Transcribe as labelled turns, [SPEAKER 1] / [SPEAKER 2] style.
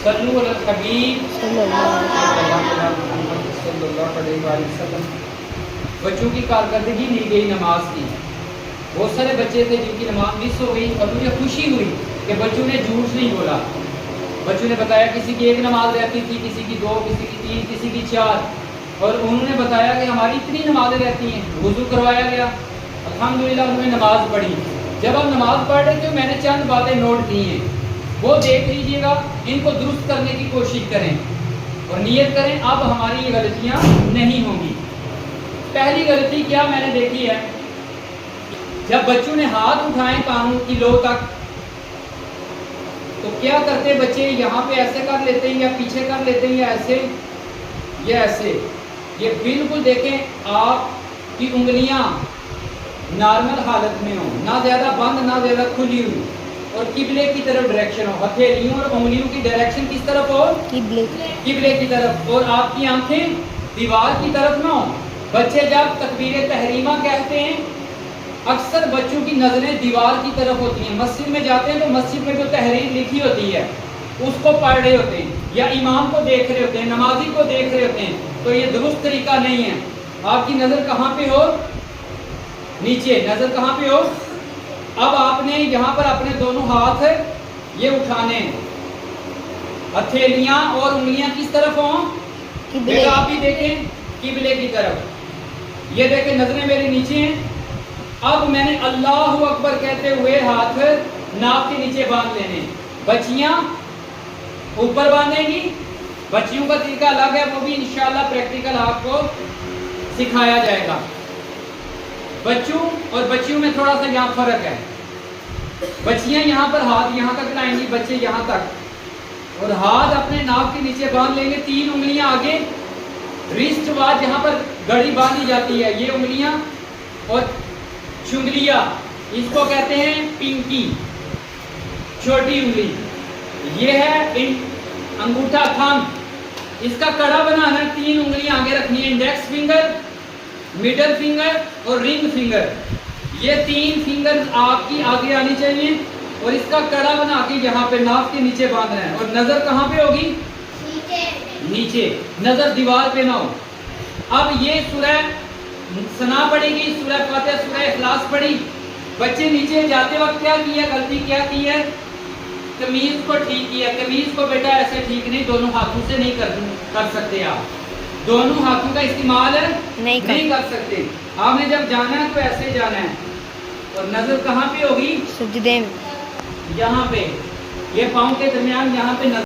[SPEAKER 1] صلو علی الحبیب
[SPEAKER 2] صلی اللہ
[SPEAKER 1] صلی اللہ علیہ وسلم۔ بچوں کی کارکردگی لی گئی نماز کی۔ بہت سارے بچے تھے جن کی نماز مس ہو گئی اور مجھے خوشی ہوئی کہ بچوں نے جھوٹ نہیں بولا۔ بچوں نے بتایا کسی کی ایک نماز رہتی تھی، کسی کی دو، کسی کی تین، کسی کی چار، اور انہوں نے بتایا کہ ہماری اتنی نمازیں رہتی ہیں۔ وضو کروایا گیا، الحمدللہ انہوں نے نماز پڑھی۔ جب ہم نماز پڑھ رہے تھے میں نے چند باتیں نوٹ کی ہیں، وہ دیکھ لیجئے گا، ان کو درست کرنے کی کوشش کریں اور نیت کریں اب ہماری یہ غلطیاں نہیں ہوں گی۔ پہلی غلطی کیا میں نے دیکھی ہے، جب بچوں نے ہاتھ اٹھائیں کانوں کی لو تک تو کیا کرتے بچے، یہاں پہ ایسے کر لیتے ہیں یا پیچھے کر لیتے ہیں یا ایسے یا ایسے۔ یہ بالکل دیکھیں آپ کی انگلیاں نارمل حالت میں ہوں، نہ زیادہ بند نہ زیادہ کھلی ہوئی، اور قبلے کی طرف ڈائریکشن ہو، ہتھیلیوں اور انگلیوں کی ڈائریکشن کس طرف ہو؟ قبلے کی طرف، اور آپ کی آنکھیں دیوار کی طرف نہ ہوں۔ بچے جب تکبیر تحریمہ کہتے ہیں اکثر بچوں کی نظریں دیوار کی طرف ہوتی ہیں۔ مسجد میں جاتے ہیں تو مسجد میں جو تحریر لکھی ہوتی ہے اس کو پڑھ رہے ہوتے ہیں یا امام کو دیکھ رہے ہوتے ہیں، نمازی کو دیکھ رہے ہوتے ہیں، تو یہ درست طریقہ نہیں ہے۔ آپ کی نظر کہاں پہ ہو؟ نیچے۔ نظر کہاں پہ ہو؟ اب آپ نے یہاں پر اپنے دونوں ہاتھ یہ اٹھانے، ہتھیلیاں اور انگلیاں کس طرف ہوں؟ آپ بھی دیکھیں قبلے کی طرف۔ یہ دیکھیں نظریں میری نیچے ہیں۔ اب میں نے اللہ اکبر کہتے ہوئے ہاتھ ناک کے نیچے باندھ لینے۔ بچیاں اوپر باندھیں گی، بچیوں کا طریقہ الگ ہے، وہ بھی انشاءاللہ پریکٹیکل آپ کو سکھایا جائے گا۔ بچوں اور بچیوں میں تھوڑا سا یہاں فرق ہے۔ بچیاں یہاں پر ہاتھ یہاں تک لائیں گی، بچے یہاں تک، اور ہاتھ اپنے ناک کے نیچے باندھ لیں گے، تین انگلیاں آگے، رسٹ واچ جہاں پر گھڑی باندھی جاتی ہے یہ انگلیاں، اور چنگلیاں اس کو کہتے ہیں پنکی، چھوٹی انگلی، یہ ہے انگوٹھا تھم۔ اس کا کڑا بنانا، تین انگلیاں آگے رکھنی ہے، انڈیکس فنگر، میڈل فنگر اور رنگ فنگر۔ یہ تین فنگر آپ کی آگے آنی چاہیے اور اس کا کڑا بنا کے یہاں پہ ناک کے نیچے باندھنا ہے، اور نظر کہاں پہ ہوگی؟ نیچے۔ نظر دیوار پہ نہ ہو۔ اب یہ سورہ ثنا پڑھی گی، سورہ فاتحہ، سورہ اخلاص پڑھی۔ بچے نیچے جاتے وقت کیا کیا، غلطی کیا کی ہے؟ قمیض کو ٹھیک کیا۔ قمیض کو بیٹا ایسے ٹھیک نہیں، دونوں ہاتھوں سے نہیں کر سکتے، آپ دونوں ہاتھوں کا استعمال نہیں کر سکتے۔ آپ نے جب جانا ہے تو ایسے جانا ہے، اور نظر کہاں پہ ہوگی؟
[SPEAKER 2] سجدے میں،
[SPEAKER 1] یہاں پہ، یہ پاؤں کے درمیان یہاں پہ نظر